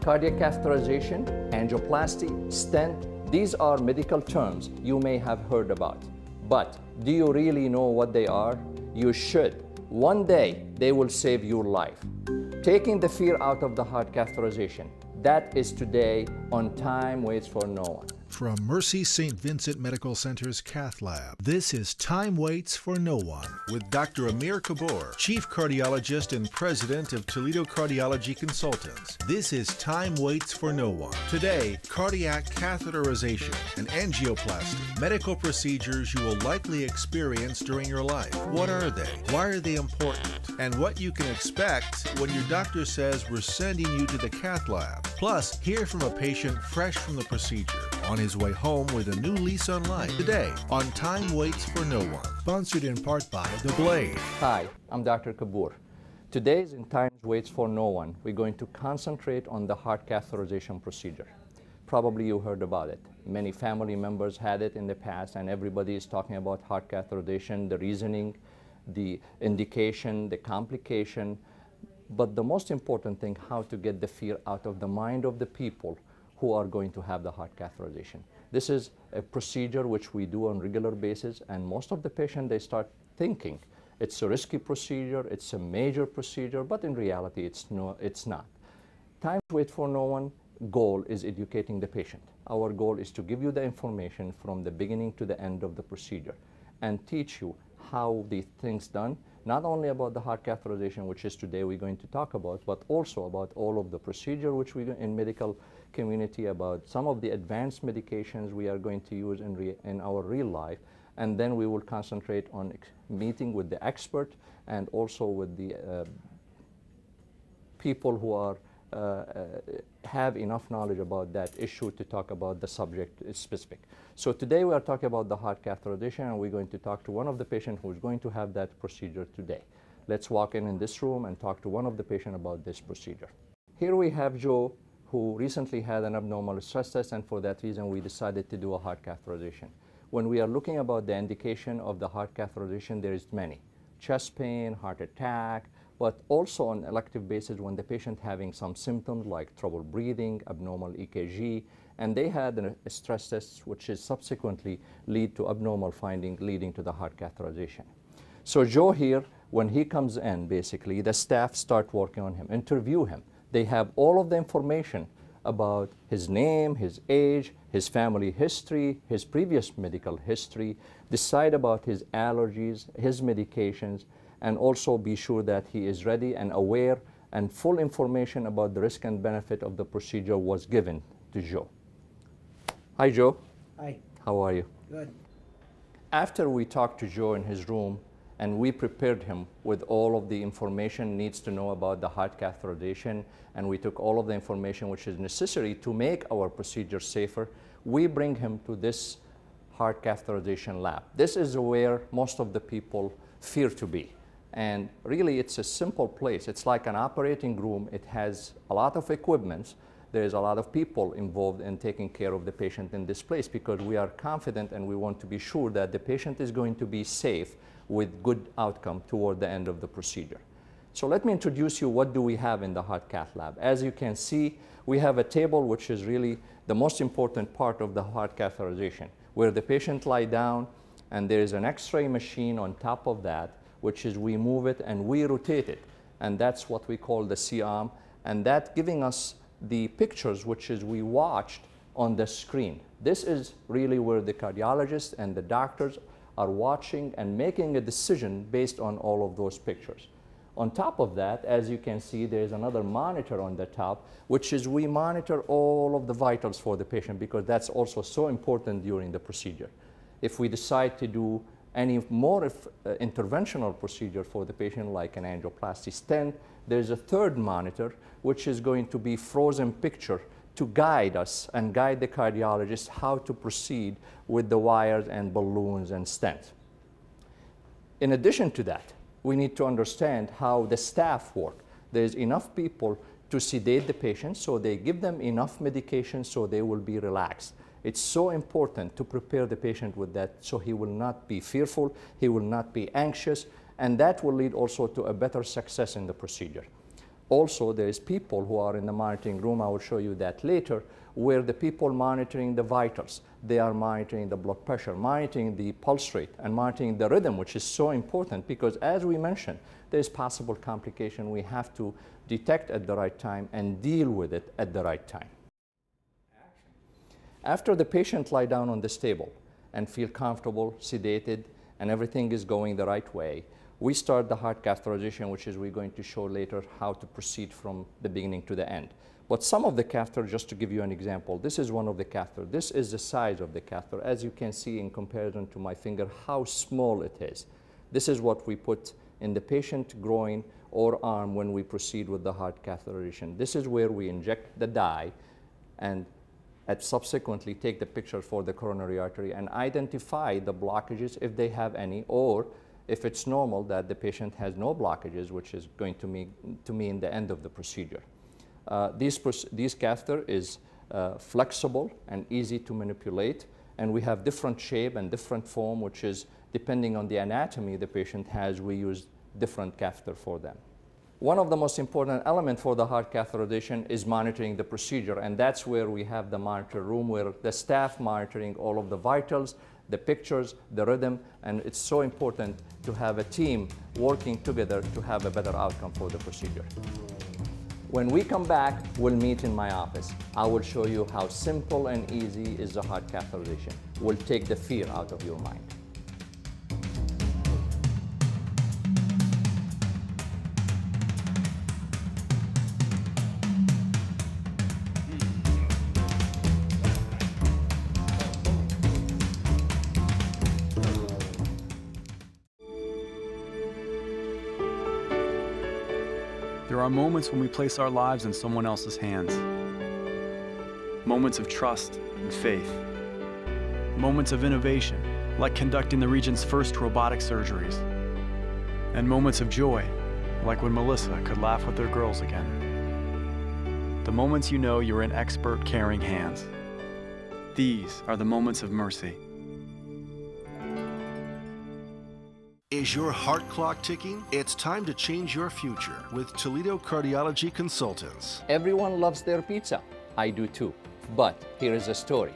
Cardiac catheterization, angioplasty, stent, these are medical terms you may have heard about. But do you really know what they are? You should. One day, they will save your life. Taking the fear out of the heart catheterization, that is today on Time Waits for No One. From Mercy St. Vincent Medical Center's Cath Lab, this is Time Waits for No One with Dr. Amir Kabour, Chief Cardiologist and President of Toledo Cardiology Consultants. This is Time Waits for No One. Today, cardiac catheterization and angioplasty, medical procedures you will likely experience during your life. What are they? Why are they important? And what you can expect when your doctor says we're sending you to the cath lab. Plus, hear from a patient fresh from the procedure, on his way home with a new lease on life. Today on Time Waits for No One, sponsored in part by The Blade. Hi, I'm Dr. Kabour. Today's in Time Waits for No One, we're going to concentrate on the heart catheterization procedure. Probably you heard about it. Many family members had it in the past, and everybody is talking about heart catheterization, the reasoning, the indication, the complication. But the most important thing, how to get the fear out of the mind of the people who are going to have the heart catheterization. This is a procedure which we do on a regular basis, and most of the patients, they start thinking it's a risky procedure, it's a major procedure, but in reality it's not. Time Waits for No One goal is educating the patient. Our goal is to give you the information from the beginning to the end of the procedure and teach you how the things done, not only about the heart catheterization, which is today we're going to talk about, but also about all of the procedure which we in medical community, about some of the advanced medications we are going to use in our real life, and then we will concentrate on meeting with the expert and also with the people who are have enough knowledge about that issue to talk about the subject specific. So today we are talking about the heart catheterization, and we're going to talk to one of the patients who is going to have that procedure today. Let's walk in this room and talk to one of the patients about this procedure. Here we have Joe, who recently had an abnormal stress test, and for that reason we decided to do a heart catheterization. When we are looking about the indication of the heart catheterization, there is many. Chest pain, heart attack, but also on elective basis when the patient having some symptoms like trouble breathing, abnormal EKG, and they had a stress test which is subsequently lead to abnormal finding leading to the heart catheterization. So Joe here, when he comes in, basically the staff start working on him, interview him. They have all of the information about his name, his age, his family history, his previous medical history, decide about his allergies, his medications, and also be sure that he is ready and aware, and full information about the risk and benefit of the procedure was given to Joe. Hi, Joe. Hi. How are you? Good. After we talked to Joe in his room and we prepared him with all of the information needs to know about the heart catheterization, and we took all of the information which is necessary to make our procedure safer, we bring him to this heart catheterization lab. This is where most of the people fear to be. And really, it's a simple place. It's like an operating room. It has a lot of equipment. There's a lot of people involved in taking care of the patient in this place, because we are confident and we want to be sure that the patient is going to be safe with good outcome toward the end of the procedure. So let me introduce you what do we have in the heart cath lab. As you can see, we have a table which is really the most important part of the heart catheterization, where the patient lie down and there is an X-ray machine on top of that, which is we move it and we rotate it, and that's what we call the C-arm, and that giving us the pictures which is we watched on the screen. This is really where the cardiologists and the doctors are watching and making a decision based on all of those pictures. On top of that, as you can see, there's another monitor on the top, which is we monitor all of the vitals for the patient, because that's also so important during the procedure. If we decide to do any more interventional procedure for the patient, like an angioplasty stent, there's a third monitor, which is going to be frozen picture to guide us and guide the cardiologist how to proceed with the wires and balloons and stents. In addition to that, we need to understand how the staff work. There's enough people to sedate the patient, so they give them enough medication so they will be relaxed. It's so important to prepare the patient with that, so he will not be fearful, he will not be anxious, and that will lead also to a better success in the procedure. Also, there is people who are in the monitoring room, I will show you that later, where the people monitoring the vitals, they are monitoring the blood pressure, monitoring the pulse rate, and monitoring the rhythm, which is so important because, as we mentioned, there's possible complication we have to detect at the right time and deal with it at the right time. After the patient lie down on this table and feel comfortable, sedated, and everything is going the right way, we start the heart catheterization, which is we're going to show later how to proceed from the beginning to the end. But some of the catheter, just to give you an example, this is one of the catheter. This is the size of the catheter. As you can see in comparison to my finger, how small it is. This is what we put in the patient groin or arm when we proceed with the heart catheterization. This is where we inject the dye and subsequently take the picture for the coronary artery and identify the blockages if they have any, or if it's normal that the patient has no blockages, which is going to mean the end of the procedure. This catheter is flexible and easy to manipulate, and we have different shape and different form, which is depending on the anatomy the patient has, we use different catheter for them. One of the most important elements for the heart catheterization is monitoring the procedure, and that's where we have the monitor room where the staff monitoring all of the vitals, the pictures, the rhythm, and it's so important to have a team working together to have a better outcome for the procedure. When we come back, we'll meet in my office. I will show you how simple and easy is the heart catheterization. We'll take the fear out of your mind. There are moments when we place our lives in someone else's hands. Moments of trust and faith. Moments of innovation, like conducting the region's first robotic surgeries. And moments of joy, like when Melissa could laugh with her girls again. The moments you know you're in expert, caring hands. These are the moments of mercy. Is your heart clock ticking? It's time to change your future with Toledo Cardiology Consultants. Everyone loves their pizza. I do too. But here is a story.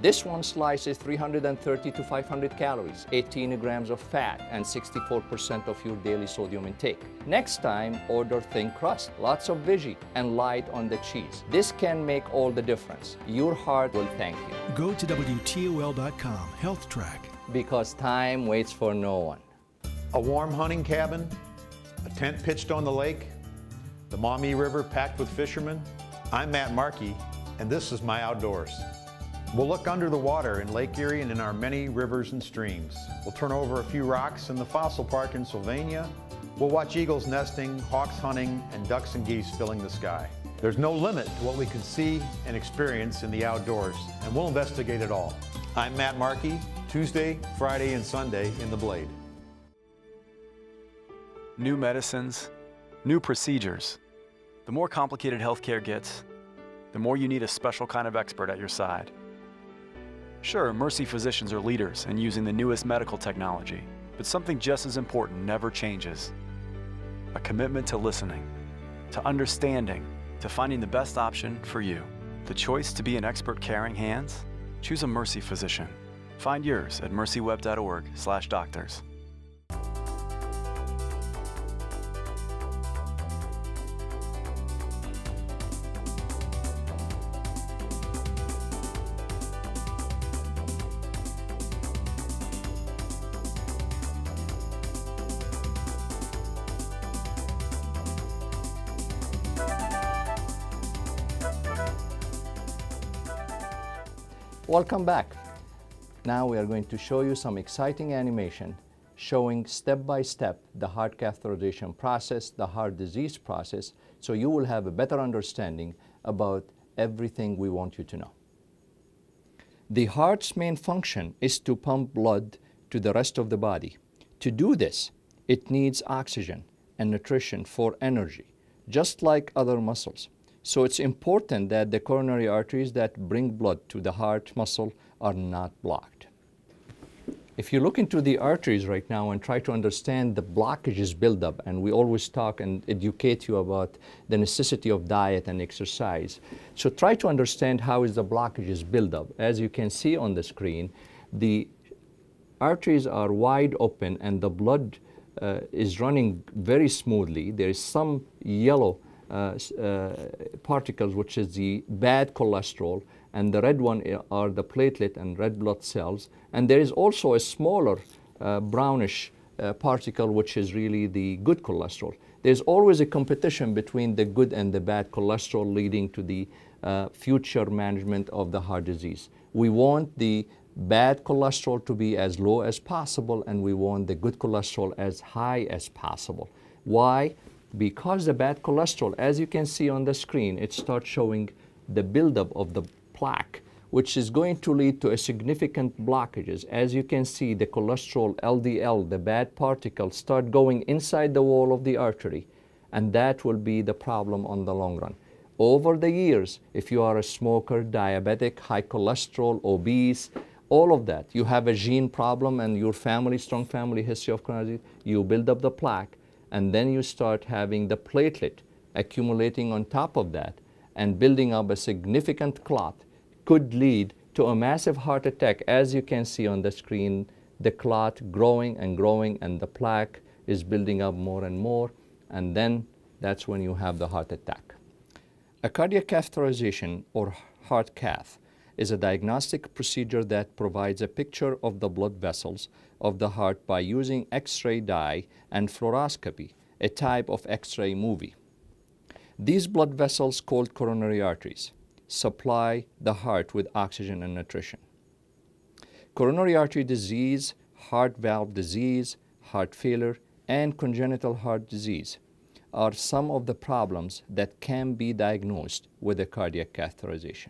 This one slice is 330 to 500 calories, 18 grams of fat, and 64% of your daily sodium intake. Next time, order thin crust, lots of veggie, and light on the cheese. This can make all the difference. Your heart will thank you. Go to WTOL.com, Health Track. Because time waits for no one. A warm hunting cabin, a tent pitched on the lake, the Maumee River packed with fishermen. I'm Matt Markey, and this is my outdoors. We'll look under the water in Lake Erie and in our many rivers and streams. We'll turn over a few rocks in the fossil park in Sylvania. We'll watch eagles nesting, hawks hunting, and ducks and geese filling the sky. There's no limit to what we can see and experience in the outdoors, and we'll investigate it all. I'm Matt Markey, Tuesday, Friday, and Sunday in the Blade. New medicines, new procedures. The more complicated healthcare gets, the more you need a special kind of expert at your side. Sure, Mercy physicians are leaders in using the newest medical technology, but something just as important never changes. A commitment to listening, to understanding, to finding the best option for you. The choice to be in expert caring hands? Choose a Mercy physician. Find yours at mercyweb.org/doctors. Welcome back. Now we are going to show you some exciting animation showing step-by-step the heart catheterization process, the heart disease process, so you will have a better understanding about everything we want you to know. The heart's main function is to pump blood to the rest of the body. To do this, it needs oxygen and nutrition for energy, just like other muscles. So it's important that the coronary arteries that bring blood to the heart muscle are not blocked. If you look into the arteries right now and try to understand the blockages buildup, and we always talk and educate you about the necessity of diet and exercise. So try to understand how is the blockages buildup. As you can see on the screen, the arteries are wide open and the blood is running very smoothly. There is some yellow particles, which is the bad cholesterol, and the red one are the platelet and red blood cells. And there is also a smaller brownish particle, which is really the good cholesterol. There's always a competition between the good and the bad cholesterol, leading to the future management of the heart disease. We want the bad cholesterol to be as low as possible, and we want the good cholesterol as high as possible. Why? Because the bad cholesterol, as you can see on the screen, it starts showing the buildup of the plaque, which is going to lead to a significant blockages. As you can see, the cholesterol LDL, the bad particles, start going inside the wall of the artery, and that will be the problem on the long run. Over the years, if you are a smoker, diabetic, high cholesterol, obese, all of that, you have a gene problem and your family, strong family history of coronary disease, you build up the plaque, and then you start having the platelet accumulating on top of that and building up a significant clot, could lead to a massive heart attack. As you can see on the screen, the clot growing and growing, and the plaque is building up more and more, and then that's when you have the heart attack. A cardiac catheterization, or heart cath, is a diagnostic procedure that provides a picture of the blood vessels of the heart by using X-ray dye and fluoroscopy, a type of X-ray movie. These blood vessels, called coronary arteries, supply the heart with oxygen and nutrition. Coronary artery disease, heart valve disease, heart failure, and congenital heart disease are some of the problems that can be diagnosed with a cardiac catheterization.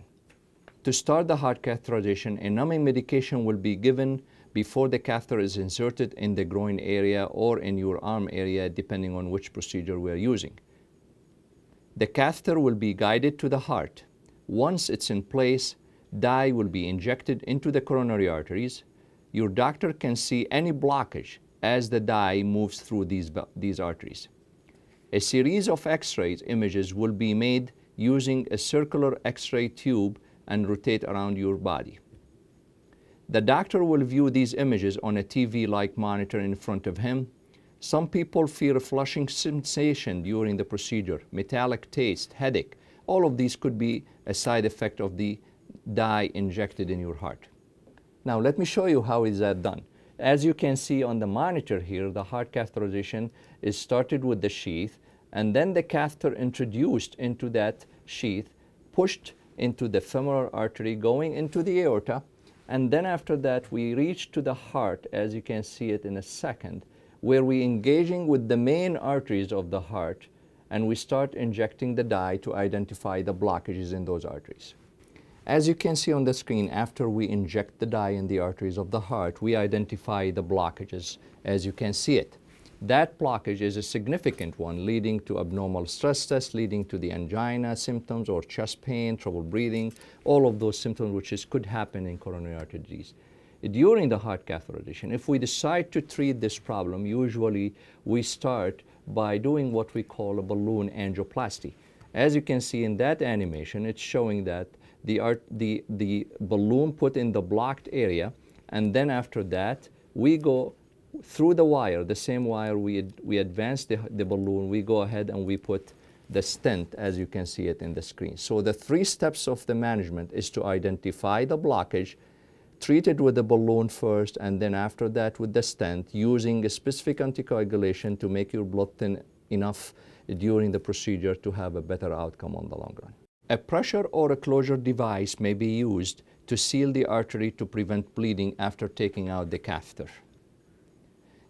To start the heart catheterization, a numbing medication will be given before the catheter is inserted in the groin area or in your arm area, depending on which procedure we are using. The catheter will be guided to the heart. Once it's in place, dye will be injected into the coronary arteries. Your doctor can see any blockage as the dye moves through these arteries. A series of X-rays images will be made using a circular X-ray tube and rotate around your body. The doctor will view these images on a TV-like monitor in front of him. Some people feel a flushing sensation during the procedure, metallic taste, headache. All of these could be a side effect of the dye injected in your heart. Now let me show you how is that done. As you can see on the monitor here, the heart catheterization is started with the sheath, and then the catheter introduced into that sheath, pushed into the femoral artery, going into the aorta, and then after that we reach to the heart, as you can see it in a second, where we engaging with the main arteries of the heart, and we start injecting the dye to identify the blockages in those arteries. As you can see on the screen, after we inject the dye in the arteries of the heart, we identify the blockages as you can see it. That blockage is a significant one, leading to abnormal stress tests, leading to the angina symptoms or chest pain, trouble breathing, all of those symptoms which could happen in coronary artery disease. During the heart catheterization, if we decide to treat this problem, usually we start by doing what we call a balloon angioplasty. As you can see in that animation, it's showing that the balloon put in the blocked area, and then after that we go through the wire, the same wire we advance the balloon, we go ahead and we put the stent, as you can see it in the screen. So the 3 steps of the management is to identify the blockage, treat it with the balloon first, and then after that with the stent, using a specific anticoagulation to make your blood thin enough during the procedure to have a better outcome on the long run. A pressure or a closure device may be used to seal the artery to prevent bleeding after taking out the catheter.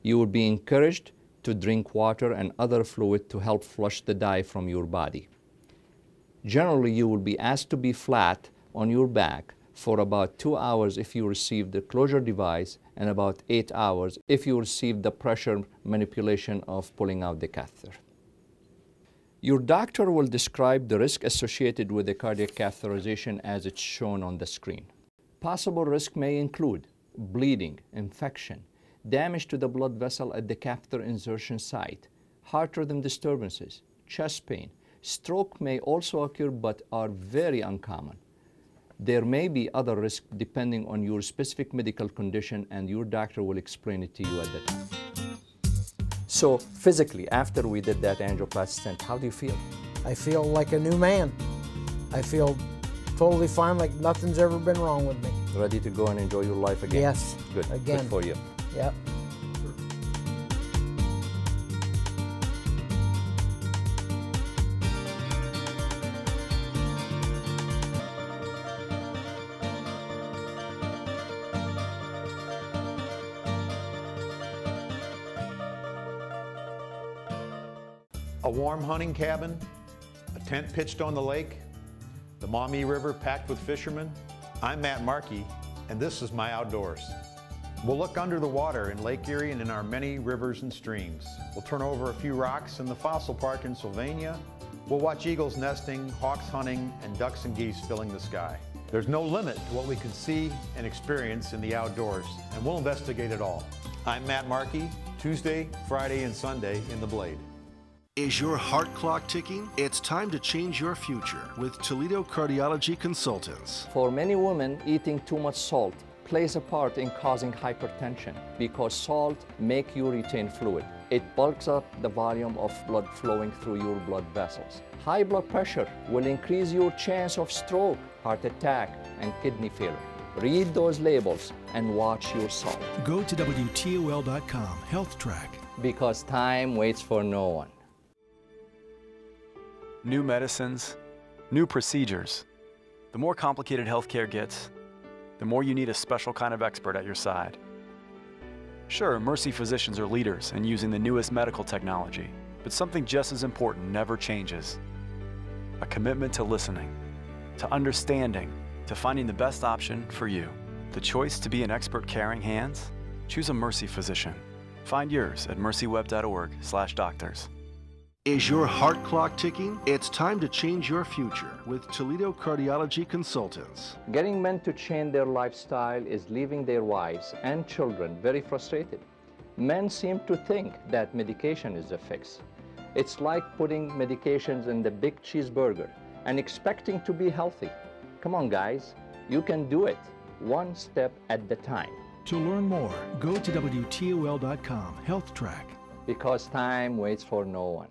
You will be encouraged to drink water and other fluid to help flush the dye from your body. Generally, you will be asked to be flat on your back for about 2 hours if you receive the closure device, and about 8 hours if you receive the pressure manipulation of pulling out the catheter. Your doctor will describe the risk associated with the cardiac catheterization as it's shown on the screen. Possible risk may include bleeding, infection, damage to the blood vessel at the catheter insertion site, heart rhythm disturbances, chest pain. Stroke may also occur but are very uncommon. There may be other risks depending on your specific medical condition, and your doctor will explain it to you at the time. So physically, after we did that angioplasty stent, how do you feel? I feel like a new man. I feel totally fine, like nothing's ever been wrong with me. Ready to go and enjoy your life again? Yes. Good. Again. Good for you. Yep. A warm hunting cabin, a tent pitched on the lake, the Maumee River packed with fishermen. I'm Matt Markey, and this is my outdoors. We'll look under the water in Lake Erie and in our many rivers and streams. We'll turn over a few rocks in the fossil park in Sylvania. We'll watch eagles nesting, hawks hunting, and ducks and geese filling the sky. There's no limit to what we can see and experience in the outdoors, and we'll investigate it all. I'm Matt Markey, Tuesday, Friday, and Sunday in the Blade. Is your heart clock ticking? It's time to change your future with Toledo Cardiology Consultants. For many women, eating too much salt plays a part in causing hypertension because salt makes you retain fluid. It bulks up the volume of blood flowing through your blood vessels. High blood pressure will increase your chance of stroke, heart attack, and kidney failure. Read those labels and watch your salt. Go to WTOL.com, Health Track. Because time waits for no one. New medicines, new procedures. The more complicated healthcare gets, the more you need a special kind of expert at your side. Sure, Mercy physicians are leaders in using the newest medical technology, but something just as important never changes. A commitment to listening, to understanding, to finding the best option for you. The choice to be in expert caring hands? Choose a Mercy physician. Find yours at mercyweb.org/doctors. Is your heart clock ticking? It's time to change your future with Toledo Cardiology Consultants. Getting men to change their lifestyle is leaving their wives and children very frustrated. Men seem to think that medication is the fix. It's like putting medications in the big cheeseburger and expecting to be healthy. Come on, guys, you can do it, one step at a time. To learn more, go to WTOL.com, Health Track. Because time waits for no one.